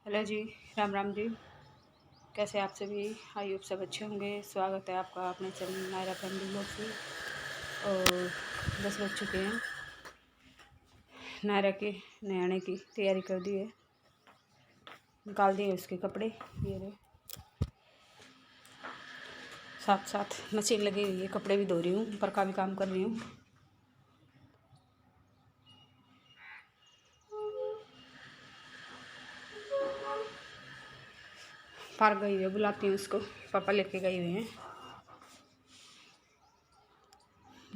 Hello जी, राम राम जी। कैसे आप सभी? आई होप सब अच्छे होंगे। स्वागत है आपका अपने चैनल नायरा फैमिली ब्लॉग से। और 10 बज चुके हैं। नायरा के नहाने की तैयारी कर दी है, निकाल दिए उसके कपड़े। ये रहे, साथ साथ मशीन लगी हुई है, कपड़े भी धो रही हूँ, ऊपर का भी काम कर रही हूँ। पार्क गई हुई है, बुलाती हूँ उसको। पापा लेके गए हुए हैं।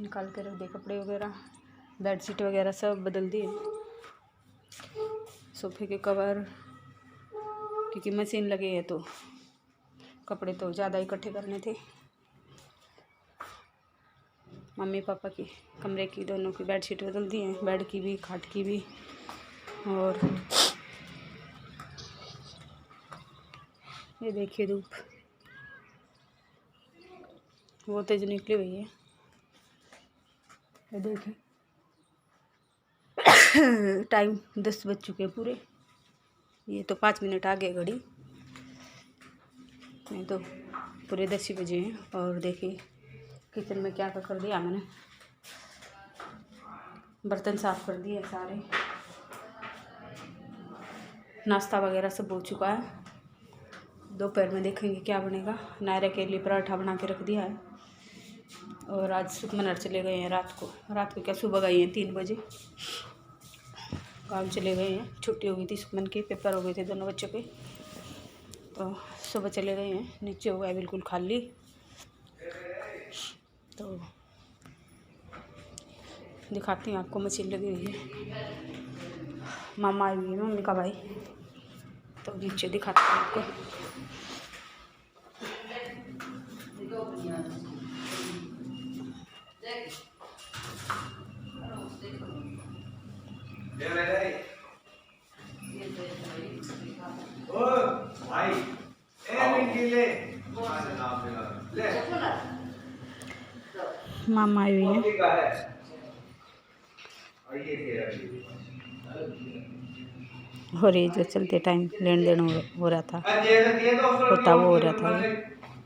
निकाल के रख दिए कपड़े वगैरह, बेडशीट वगैरह सब बदल दिए, सोफे के कवर, क्योंकि मशीन लगी है तो कपड़े तो ज़्यादा इकट्ठे करने थे। मम्मी पापा की कमरे की दोनों की बेडशीट बदल दी हैं, बेड की भी, खाट की भी। और ये देखिए धूप वो तेज निकली हुई है। ये देखिए टाइम 10 बज चुके हैं पूरे। ये तो 5 मिनट आगे घड़ी, नहीं तो पूरे 10 ही बजे हैं। और देखिए किचन में क्या कर दिया मैंने। बर्तन साफ़ कर दिए सारे, नाश्ता वगैरह सब हो चुका है। दोपहर में देखेंगे क्या बनेगा। नायरा के लिए पराठा बना के रख दिया है। और आज सुखमनहर चले गए हैं रात को क्या सुबह गए हैं 3 बजे। गाँव चले गए हैं, छुट्टी हो गई थी सुखमन की, पेपर हो गए थे दोनों बच्चों के, तो सुबह चले गए हैं। नीचे हुआ है बिल्कुल खाली। तो दिखाती हूँ आपको, मशीन लगी हुई है। मामा आई हुई है, मम्मी का भाई, तो नीचे दिखाती हूँ आपको। मामा आई हुई है। और ये जो चलते टाइम लेन देन हो रहा था, होता वो हो रहा था ये,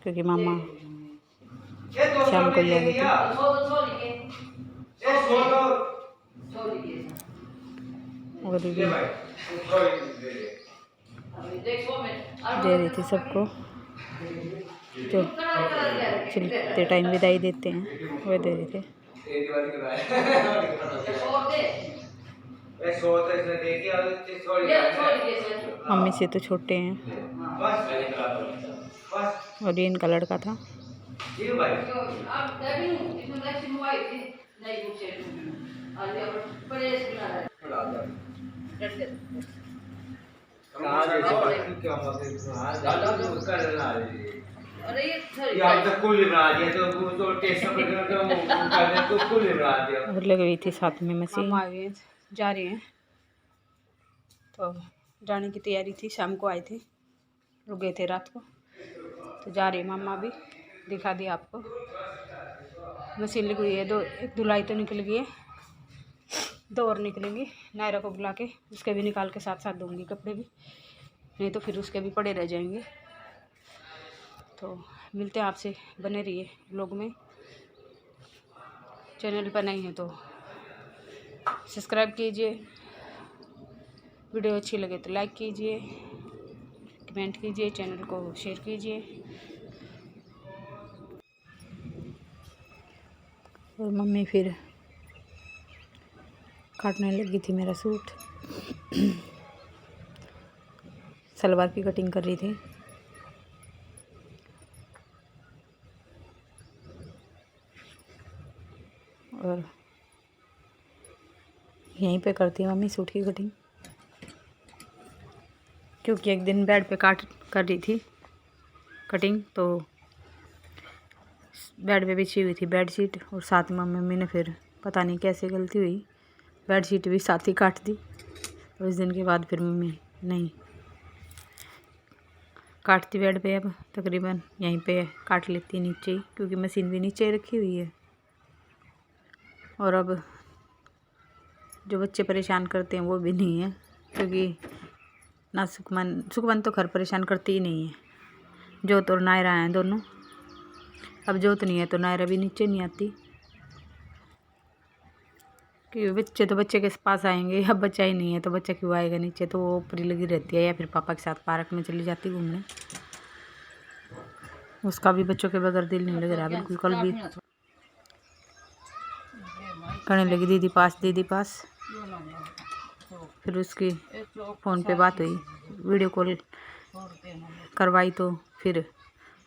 क्योंकि मामा शाम को ही आ गई थी। और भी दे रही थी सबको, जो चलते टाइम विदाई देते हैं वह दे रहे थे। मम्मी से तो छोटे हैं, और ये इनका लड़का था। और लगी हुई थी साथ में मशीन। मामा आए जा रहे हैं, तो जाने की तैयारी थी। शाम को आए थे, रुक गए थे रात को, तो जा रहे मामा भी। दिखा दिया आपको। मशीन लगी हुई है, एक धुलाई तो निकल गई है, 2 और निकलेंगी। नायरा को बुला के उसके भी निकाल के साथ साथ दूंगी कपड़े भी, नहीं तो फिर उसके भी पड़े रह जाएंगे। तो मिलते हैं आपसे, बने रहिए ब्लॉग में। चैनल पर नहीं है तो सब्सक्राइब कीजिए, वीडियो अच्छी लगे तो लाइक कीजिए, कमेंट कीजिए, चैनल को शेयर कीजिए। और मम्मी फिर काटने लगी थी मेरा सूट। सलवार की कटिंग कर रही थी। और यहीं पे करती है मम्मी सूट की कटिंग, क्योंकि एक दिन बेड पे कर रही थी कटिंग, तो बेड पे बिछी हुई थी बेडशीट, और साथ में मम्मी ने फिर पता नहीं कैसे गलती हुई, बेडशीट भी साथ ही काट दी। और उस दिन के बाद फिर मम्मी नहीं काटती बेड पे, अब तकरीबन यहीं पे काट लेती नीचे ही, क्योंकि मशीन भी नीचे ही रखी हुई है। और अब जो बच्चे परेशान करते हैं वो भी नहीं है, क्योंकि ना सुखमन तो घर परेशान करती ही नहीं है। जोत और नायरा हैं दोनों। अब जोत नहीं है तो नायरा भी नीचे नहीं आती, कि बच्चे तो बच्चे के पास आएंगे। अब बच्चा ही नहीं है तो बच्चा क्यों आएगा नीचे, तो वो ऊपर ही लगी रहती है या फिर पापा के साथ पार्क में चली जाती घूमने। उसका भी बच्चों के बगैर दिल नहीं लग रहा बिल्कुल। कल भी कहने लगी दीदी पास, फिर उसकी फ़ोन पे बात हुई, वीडियो कॉल करवाई, तो फिर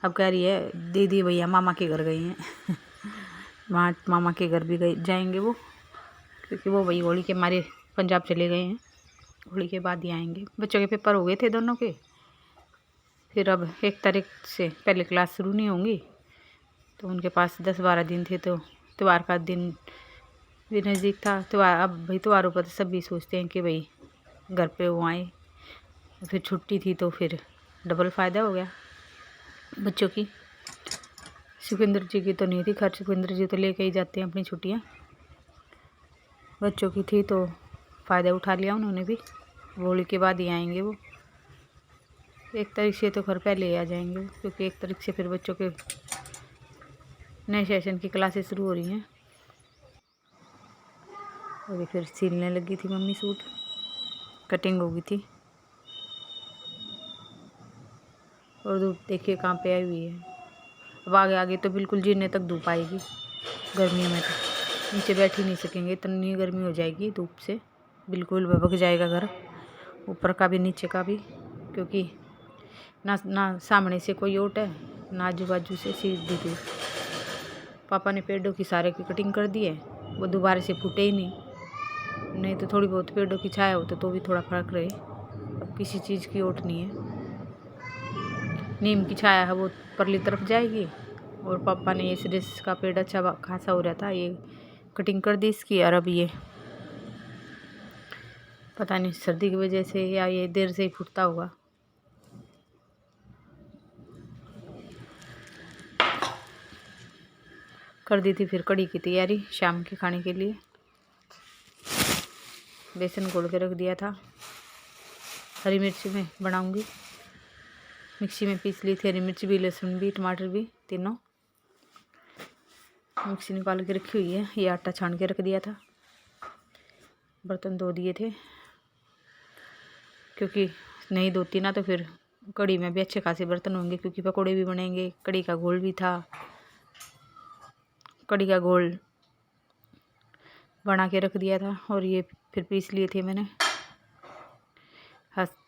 अब कह रही है दीदी भैया मामा के घर गई हैं। वहाँ मामा के घर भी जाएंगे वो, क्योंकि वो वही होली के मारे पंजाब चले गए हैं। होली के बाद ही आएंगे। बच्चों के पेपर हो गए थे दोनों के, फिर अब 1 तारीख से पहले क्लास शुरू नहीं होंगी, तो उनके पास 10-12 दिन थे। तो त्यौहार का दिन भी नज़दीक था। त्यौहार अब भाई त्योहारों पर सभी सोचते हैं कि भाई घर पे वो आए, फिर छुट्टी थी तो फिर डबल फ़ायदा हो गया बच्चों की। सुखविंदर जी की तो नहीं थी, खैर सुखविंदर जी तो लेके ही जाते हैं अपनी छुट्टियाँ। बच्चों की थी तो फ़ायदा उठा लिया उन्होंने भी। होली के बाद ही आएंगे वो। 1 तारीख से तो घर पहले ही आ जाएंगे वो, क्योंकि 1 तारीख से फिर बच्चों के नए सेशन की क्लासेस शुरू हो रही हैं। अभी फिर सिलने लगी थी मम्मी सूट, कटिंग हो गई थी। और धूप देखिए कहाँ पे आई हुई है। अब आगे तो बिल्कुल जीने तक धूप आएगी गर्मियों में, तो नीचे बैठ ही नहीं सकेंगे, इतनी गर्मी हो जाएगी धूप से। बिल्कुल भभक जाएगा घर, ऊपर का भी नीचे का भी, क्योंकि ना सामने से कोई ओट है ना आजू बाजू से सीधी धूप। पापा ने पेड़ों की सारे की कटिंग कर दी है, वो दोबारा से फूटे ही नहीं तो थोड़ी बहुत पेड़ों की छाया हो तो भी थोड़ा फर्क रहे। अब किसी चीज़ की ओट नहीं है। नीम की छाया है वो परली तरफ जाएगी, और पापा ने ये सरिस का पेड़ अच्छा खासा हो रहा था, ये कटिंग कर दी इसकी। और अब ये पता नहीं सर्दी की वजह से या ये देर से ही फूटता होगा। कर दी थी फिर कड़ी की तैयारी शाम के खाने के लिए। बेसन घोल के रख दिया था। हरी मिर्च में बनाऊंगी, मिक्सी में पीस ली थी हरी मिर्च भी, लहसुन भी, टमाटर भी, तीनों मिक्सी निकाल के रखी हुई है। ये आटा छान के रख दिया था। बर्तन धो दिए थे, क्योंकि नहीं धोती ना तो फिर कड़ी में भी अच्छे खासे बर्तन होंगे, क्योंकि पकोड़े भी बनेंगे। कड़ी का घोल भी था, कड़ी का घोल बना के रख दिया था। और ये फिर पीस लिए थे मैंने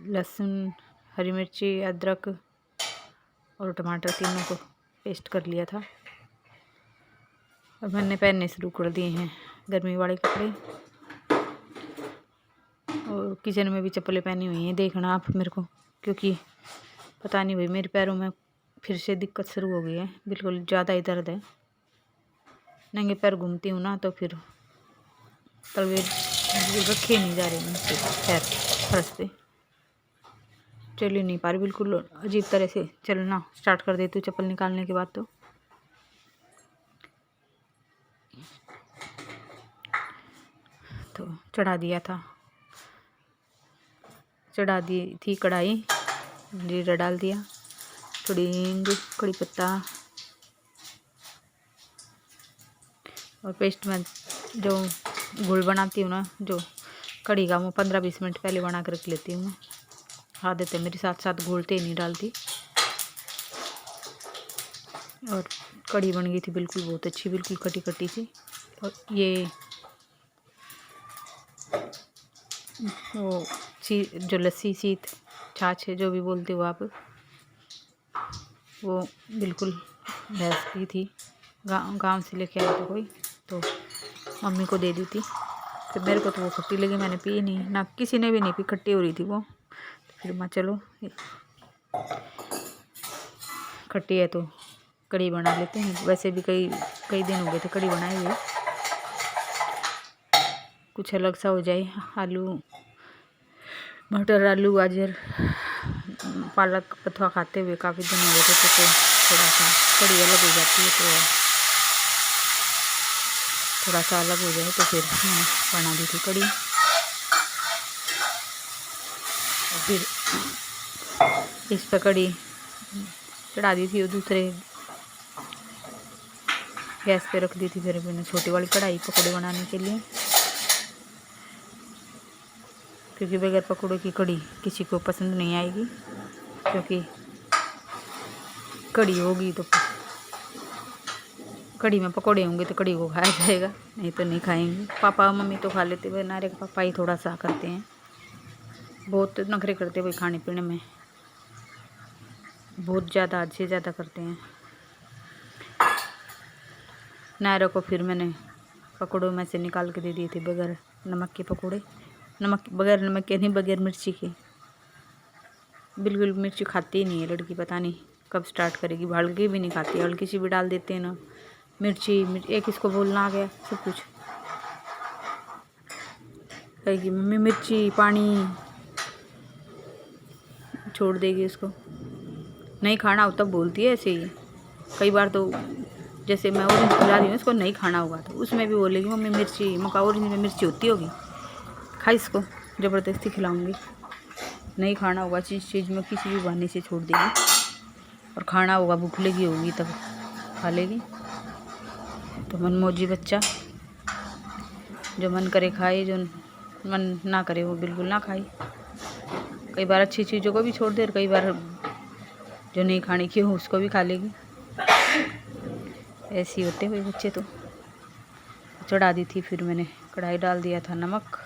लहसुन, हरी मिर्ची, अदरक और टमाटर, तीनों को पेस्ट कर लिया था। और मैंने पहनने शुरू कर दिए हैं गर्मी वाले कपड़े, और किचन में भी चप्पलें पहनी हुई हैं। देखना आप मेरे को, क्योंकि पता नहीं भाई मेरे पैरों में फिर से दिक्कत शुरू हो गई है, बिल्कुल ज़्यादा ही दर्द है। नंगे पैर घूमती हूँ ना तो फिर तलवे रखे नहीं जा रहे मुझसे पैर फर्श पे, चल ही नहीं पा रही। बिल्कुल अजीब तरह से चलना स्टार्ट कर देती हूँ चप्पल निकालने के बाद। तो चढ़ा दी थी कढ़ाई, जीरा डाल दिया, थोड़ी हींग, कड़ी पत्ता, और पेस्ट में जो घोल बनाती हूँ ना जो कड़ी का, वो 15-20 मिनट पहले बना कर रख लेती हूँ मैं। आदत है मेरे साथ घोलते ही नहीं डालती। और कड़ी बन गई थी बिल्कुल बहुत अच्छी, बिल्कुल खटी सी। और ये वो जो लस्सी सीत छाछ है जो भी बोलते हो आप, वो बिल्कुल भैंस की थी, गांव से लेके आए थे कोई, तो मम्मी को दे दी थी। फिर मेरे को तो वो खट्टी लगी, मैंने पी नहीं, ना किसी ने भी नहीं पी, खट्टी हो रही थी वो। तो फिर मैं चलो खट्टी है तो कड़ी बना लेते हैं। वैसे भी कई दिन हो गए थे कड़ी बनाए हुए, कुछ अलग सा हो जाए। आलू मटर, आलू, गाजर, पालक बथुआ खाते हुए काफ़ी दिन हो गए थे, तो थोड़ा सा कड़ी अलग हो जाती है, तो थोड़ा सा अलग हो जाए तो फिर मैंने बना दी थी कड़ी। और फिर इस पर कड़ी चढ़ा दी थी और दूसरे गैस पे रख दी थी। फिर मैंने छोटी वाली कढ़ाई पकौड़े बनाने के लिए, क्योंकि बगैर पकौड़े की कड़ी किसी को पसंद नहीं आएगी, क्योंकि कड़ी होगी तो कड़ी में पकौड़े होंगे तो कड़ी को खाया जाएगा, नहीं तो नहीं खाएंगे। पापा मम्मी तो खा लेते हुए, नारे के पापा ही थोड़ा सा करते हैं, बहुत नखरे करते हुए खाने पीने में, बहुत ज़्यादा, हद से ज़्यादा करते हैं। नायरा को फिर मैंने पकौड़ों में से निकाल के दे दिए थे बगैर नमक के पकौड़े, बगैर नमक के नहीं, बगैर मिर्ची के। बिल्कुल मिर्ची खाती ही नहीं है लड़की, पता नहीं कब स्टार्ट करेगी। हल्की भी नहीं खाती, हल्की सी भी डाल देते हैं ना मिर्ची, एक इसको बोलना आ गया सब कुछ, कहेगी मम्मी मिर्ची पानी, छोड़ देगी उसको। नहीं खाना हो तब बोलती है ऐसे ही। कई बार तो जैसे मैं ऑरेंज खिला रही हूँ, उसको नहीं खाना होगा तो उसमें भी बोलेगी मम्मी मिर्ची, मका ऑरेंज में मिर्ची होती होगी, खा इसको, ज़बरदस्ती खिलाऊंगी। नहीं खाना होगा चीज़ में किसी भी बहाने से छोड़ देगी, और खाना होगा भूख लगी होगी तब खा लेगी। तो मनमौजी बच्चा, जो मन करे खाए, जो मन ना करे वो बिल्कुल ना खाए। कई बार अच्छी चीज़ों को भी छोड़ दे, और कई बार जो नहीं खाने की हो उसको भी खा लेगी। ऐसे ही होते हुए बच्चे। तो चढ़ा दी थी, फिर मैंने कढ़ाई डाल दिया था नमक,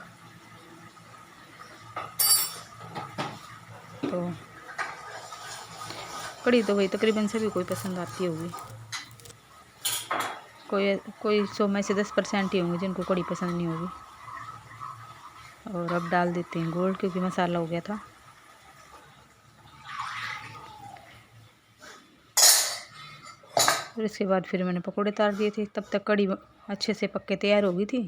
तो कड़ी तो वही तकरीबन सभी कोई पसंद आती होगी। कोई 100 में से 10% ही होंगे जिनको कड़ी पसंद नहीं होगी। और अब डाल देते हैं गोल, क्योंकि मसाला हो गया था। और इसके बाद फिर मैंने पकोड़े तार दिए थे। तब तक कड़ी अच्छे से पक के तैयार हो गई थी,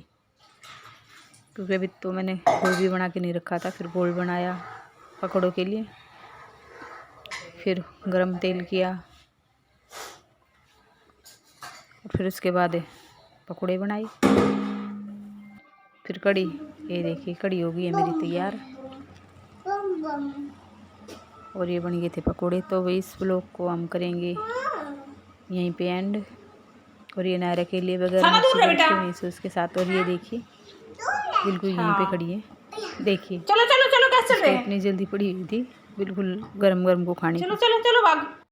क्योंकि अभी तो मैंने गोल भी बना के नहीं रखा था। फिर गोल बनाया पकोड़ों के लिए, फिर गरम तेल किया, और फिर उसके बाद पकोड़े बनाई। फिर कड़ी, ये देखिए कड़ी हो गई है मेरी तैयार, और ये बन गए थे पकोड़े। तो वही इस ब्लॉग को हम करेंगे यहीं पे एंड। और ये नायरा के लिए बगैर सॉस के साथ, और ये देखिए बिल्कुल यहीं पे खड़ी है, देखिए चलो चलो चलो, कैसे इतनी जल्दी पड़ी हुई थी बिल्कुल गरम गरम को खाने की। चलो चलो चलो भाग।